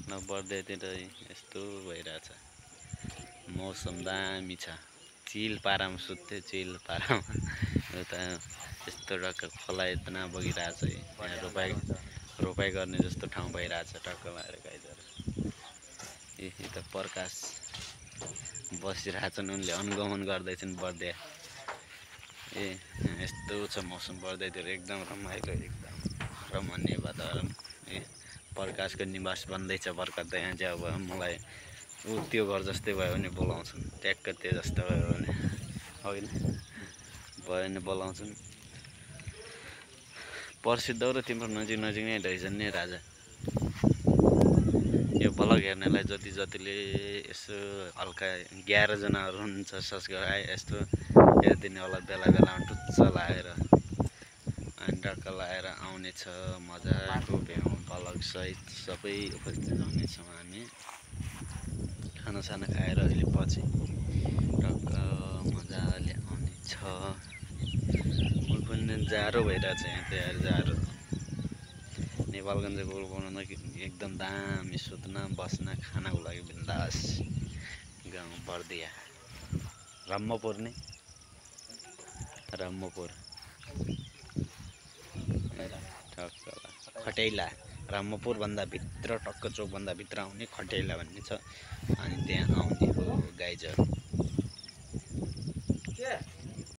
बर्दियातिर यस्तो भइरहेछ मौसम दामी छ चिल पारामा सुत्थे चिल पारामा उता यस्तो टक्क खोला यतना बगिरहेछ यहाँ रोपाइ गर्ने जस्तो ठाउँ भइरहेछ टक्क भएर गाइजहरू यही त प्रकाश बसिरहेछन् उनले अनुगमन गर्दैछन् बर्दिया यस्तो छ मौसम बर्दियातिर एकदम रमाइलो एकदम रमणीय वातावरण प्रकाशको निवास बन्दैछ भर्खर यहाँ चाहिँ अब मलाई त्यो घर जस्तै भयो भने बोलाउँछन् ट्याक्क त्यो जस्तो भयो भने होइन भयो भने बोलाउँछन् प्रसिद्ध र तिम्रो नजिक नै रहेछन् नि राजा यो भ्लग हेर्नेलाई जतिले यसो हल्का 11 जनाहरू हुनुहुन्छ सब्सक्राइब यस्तो हेरिदिने होला बेला बेलामा टुच्च लाएर अनि टक्क लाएर आउनेछ मजाको भ्लग सहित सबै उपस्थित हुनेछौँ हामी खानासाना खाएर अहिले पछि टक्क मजाले आउनेछ पनि जाडो भइरहेछ यहाँ तयार जाडो नेपालगञ्ज गोल बनाउन एकदम दामी सुत्न बस्न खानको लागि बिन्दास गाउँ बर्दिया रम्मपुर नि रम्मपुर टक्क खटेला रामपुर भन्दा भित्र टक्क चोक भन्दा भित्र आउने खटेला भन्ने छ अनि त्यहाँ आउने हो गाइजहरू